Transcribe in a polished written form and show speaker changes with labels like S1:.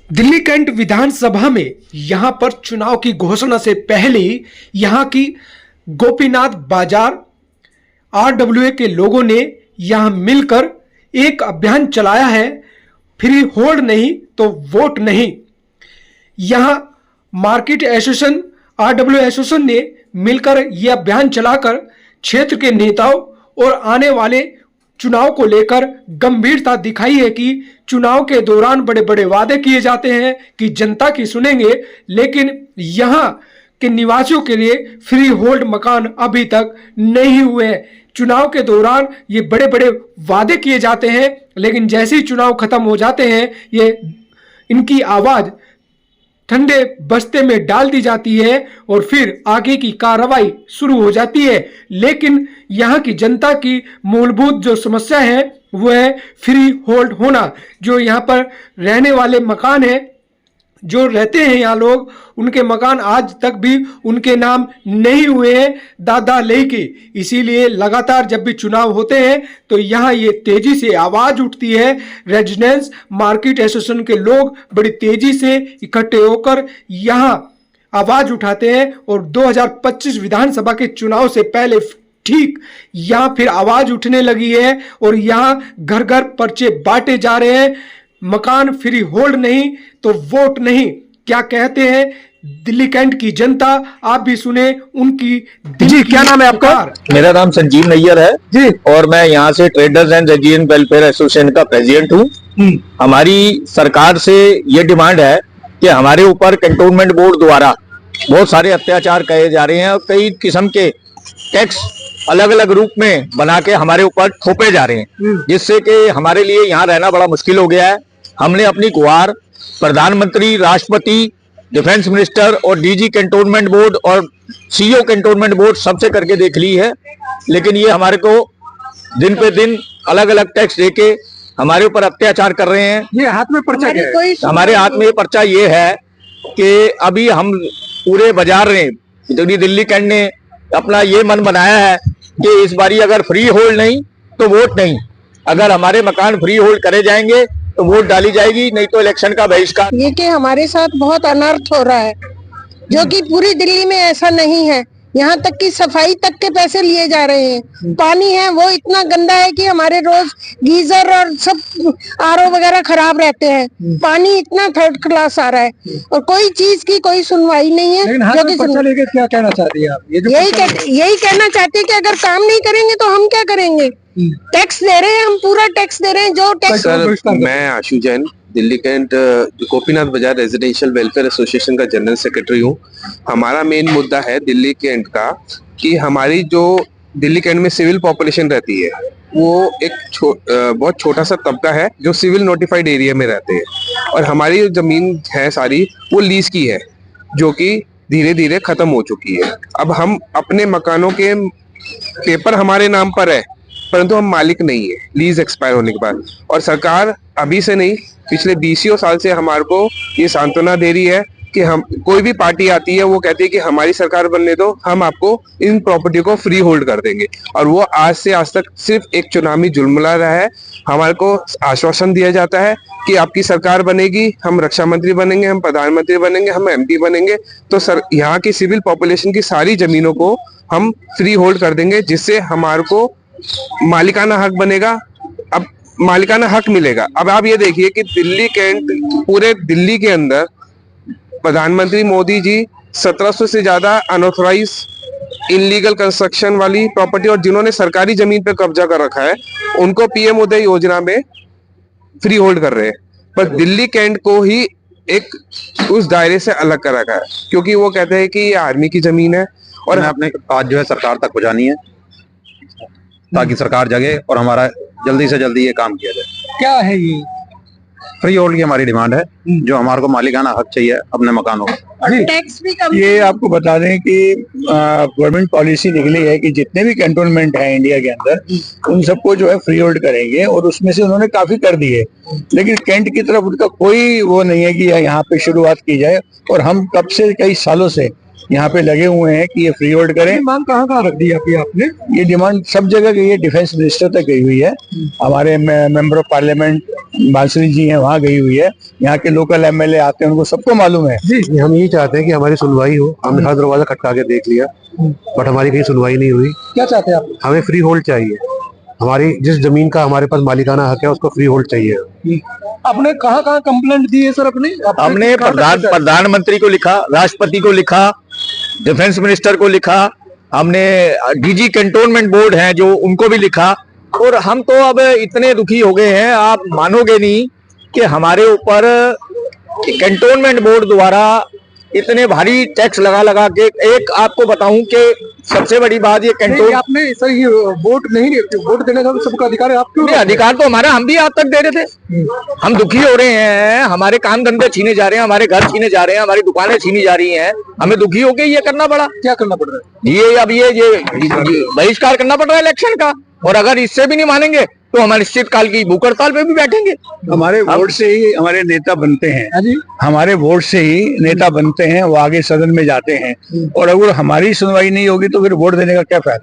S1: Delhi cantt विधानसभा में यहां पर चुनाव की घोषणा से पहले ही यहां की गोपीनाथ बाजार आरडब्ल्यूए के लोगों ने यहां मिलकर एक अभियान चलाया है, फ्री होल्ड नहीं तो वोट नहीं। यहां मार्केट एसोसिएशन आरडब्ल्यू एसोसिएशन ने मिलकर यह अभियान चलाकर क्षेत्र के नेताओं और आने वाले चुनाव को लेकर गंभीरता दिखाई है कि चुनाव के दौरान बड़े बड़े वादे किए जाते हैं कि जनता की सुनेंगे, लेकिन यहां के निवासियों के लिए फ्री होल्ड मकान अभी तक नहीं हुए हैं। चुनाव के दौरान ये बड़े बड़े वादे किए जाते हैं, लेकिन जैसे ही चुनाव खत्म हो जाते हैं ये इनकी आवाज ठंडे बस्ते में डाल दी जाती है और फिर आगे की कार्रवाई शुरू हो जाती है। लेकिन यहाँ की जनता की मूलभूत जो समस्या है वो है फ्री होल्ड होना। जो यहाँ पर रहने वाले मकान हैं, जो रहते हैं यहाँ लोग, उनके मकान आज तक भी उनके नाम नहीं हुए हैं दादा लेके। इसीलिए लगातार जब भी चुनाव होते हैं तो यहाँ ये तेजी से आवाज उठती है। रेजिडेंस मार्केट एसोसिएशन के लोग बड़ी तेजी से इकट्ठे होकर यहाँ आवाज उठाते हैं और 2025 विधानसभा के चुनाव से पहले ठीक यहाँ फिर आवाज उठने लगी है और यहाँ घर घर पर्चे बांटे जा रहे हैं। मकान फ्री होल्ड नहीं तो वोट नहीं, क्या कहते हैं दिल्ली कैंट की जनता, आप भी सुने उनकी। जी, क्या नाम है आपका?
S2: मेरा नाम संजीव नैयर है जी, और मैं यहाँ से traders and resident welfare association का प्रेसिडेंट हूँ। हमारी सरकार से ये डिमांड है कि हमारे ऊपर कैंटोनमेंट बोर्ड द्वारा बहुत सारे अत्याचार किए जा रहे हैं और कई किस्म के टैक्स अलग अलग रूप में बना के हमारे ऊपर थोपे जा रहे हैं, जिससे कि हमारे लिए यहाँ रहना बड़ा मुश्किल हो गया है। हमने अपनी गुहार प्रधानमंत्री, राष्ट्रपति, डिफेंस मिनिस्टर और डीजी कैंटोनमेंट बोर्ड और सीईओ कैंटोनमेंट बोर्ड सबसे करके देख ली है, लेकिन ये हमारे को दिन पे दिन अलग अलग टैक्स देके हमारे ऊपर अत्याचार कर रहे हैं।
S1: ये हाथ में पर्चा क्या है?
S2: हमारे हाथ में ये पर्चा ये है कि अभी हम पूरे बाजार में दिल्ली कैंट ने अपना ये मन बनाया है कि इस बारी अगर फ्री होल्ड नहीं तो वोट नहीं। अगर हमारे मकान फ्री होल्ड करे जाएंगे तो वोट डाली जाएगी, नहीं तो इलेक्शन का बहिष्कार।
S3: ये कि हमारे साथ बहुत अनर्थ हो रहा है, जो कि पूरी दिल्ली में ऐसा नहीं है। यहाँ तक कि सफाई तक के पैसे लिए जा रहे हैं। पानी है वो इतना गंदा है कि हमारे रोज गीजर और सब आरओ वगैरह खराब रहते हैं। पानी इतना थर्ड क्लास आ रहा है और कोई चीज की कोई सुनवाई नहीं है।
S1: जो कि क्या कहना चाहती है आप?
S3: यही कहना चाहते हैं कि अगर काम नहीं करेंगे तो हम क्या करेंगे। टैक्स दे रहे हैं, हम पूरा टैक्स दे रहे हैं। जो टैक्स
S4: मैं आशु जैन दिल्ली कैंट गोपीनाथ बाजार रेजिडेंशियल वेलफेयर एसोसिएशन का जनरल सेक्रेटरी हूँ। हमारा मेन मुद्दा है दिल्ली कैंट का कि हमारी जो दिल्ली कैंट में सिविल पॉपुलेशन रहती है वो एक बहुत छोटा सा तबका है जो सिविल नोटिफाइड एरिया में रहते हैं, और हमारी जो जमीन है सारी वो लीज की है, जो कि धीरे धीरे खत्म हो चुकी है। अब हम अपने मकानों के पेपर हमारे नाम पर है, परंतु हम मालिक नहीं है लीज एक्सपायर होने के बाद। और सरकार अभी से नहीं, पिछले 20 साल से हमारे को ये सांत्वना दे रही है कि हम कोई भी पार्टी आती है वो कहती है कि हमारी सरकार बनने दो, हम आपको इन प्रॉपर्टी को फ्री होल्ड कर देंगे। और वो आज से आज तक सिर्फ एक चुनावी जुल्मला रहा है। हमारे को आश्वासन दिया जाता है कि आपकी सरकार बनेगी, हम रक्षा मंत्री बनेंगे, हम प्रधानमंत्री बनेंगे, हम एमपी बनेंगे, तो सर यहाँ की सिविल पॉपुलेशन की सारी जमीनों को हम फ्री होल्ड कर देंगे, जिससे हमारे को मालिकाना हक बनेगा। अब मालिकाना हक मिलेगा। अब आप ये देखिए कि दिल्ली कैंट, पूरे दिल्ली के अंदर प्रधानमंत्री मोदी जी 1700 से ज्यादा अनऑथराइज इनलीगल कंस्ट्रक्शन वाली प्रॉपर्टी और जिन्होंने सरकारी जमीन पर कब्जा कर रखा है उनको पीएम उदय योजना में फ्री होल्ड कर रहे हैं, पर दिल्ली कैंट को ही एक उस दायरे से अलग कर रखा है, क्योंकि वो कहते हैं कि ये आर्मी की जमीन है। और
S2: अपने आज जो है सरकार तक पहुंचानी है ताकि सरकार जगे और हमारा जल्दी से जल्दी ये काम किया जाए।
S1: क्या है ये
S2: फ्री होल्ड की हमारी डिमांड है, जो हमारे को मालिकाना हक चाहिए अपने मकानों का।
S3: टैक्स भी कम।
S5: ये आपको बता दें कि गवर्नमेंट पॉलिसी निकली है कि जितने भी कैंटोनमेंट हैं इंडिया के अंदर उन सबको जो है फ्री होल्ड करेंगे, और उसमें से उन्होंने काफी कर दिए, लेकिन कैंट की तरफ उनका कोई वो नहीं है कि यहाँ पे शुरुआत की जाए। और हम कब से कई सालों से यहाँ पे लगे हुए हैं कि ये फ्री होल्ड करें।
S1: मांग कहाँ रख दी आपने?
S5: ये डिमांड सब जगह गई है, डिफेंस मिनिस्टर तक गई हुई है, हमारे मेंबर ऑफ पार्लियामेंट बांसुरी जी हैं वहाँ गई हुई है, यहाँ के लोकल एमएलए आते हैं, उनको सबको मालूम है।
S6: जी, हम यही चाहते हैं कि हमारी सुनवाई हो। हमने हर दरवाजा खटका के देख लिया बट हमारी कहीं सुनवाई नहीं हुई।
S1: क्या चाहते हैं आप?
S6: हमें फ्री होल्ड चाहिए। हमारी जिस जमीन का हमारे पास मालिकाना हक है उसको फ्री होल्ड चाहिए।
S1: आपने कहाँ कंप्लेंट दी है सर अपनी?
S2: हमने प्रधानमंत्री को लिखा, राष्ट्रपति को लिखा, डिफेंस मिनिस्टर को लिखा, हमने डीजी कैंटोनमेंट बोर्ड है जो उनको भी लिखा, और हम तो अब इतने दुखी हो गए हैं, आप मानोगे नहीं कि हमारे ऊपर कैंटोनमेंट बोर्ड द्वारा इतने भारी टैक्स लगा के, एक आपको बताऊं कि सबसे बड़ी बात ये कैंटोन,
S1: आपने सर ये वोट नहीं, वोट देने का सबका अधिकार है, आप क्यों?
S2: अधिकार तो हमारा, हम भी आज तक दे रहे थे। हम दुखी हो रहे हैं, हमारे काम धंधे छीने जा रहे हैं, हमारे घर छीने जा रहे हैं, हमारी दुकानें छीनी जा रही हैं, हमें दुखी होके ये करना पड़ा।
S1: क्या करना पड़ रहा है?
S2: ये अब ये बहिष्कार करना पड़ रहा है इलेक्शन का, और अगर इससे भी नहीं मानेंगे तो हम अनिश्चितकाल की भूख हड़ताल पे भी बैठेंगे।
S5: हमारे वोट से ही हमारे नेता बनते हैं, हमारे वोट से ही नेता बनते हैं, वो आगे सदन में जाते हैं, और अगर हमारी सुनवाई नहीं होगी तो फिर वोट देने का क्या फायदा।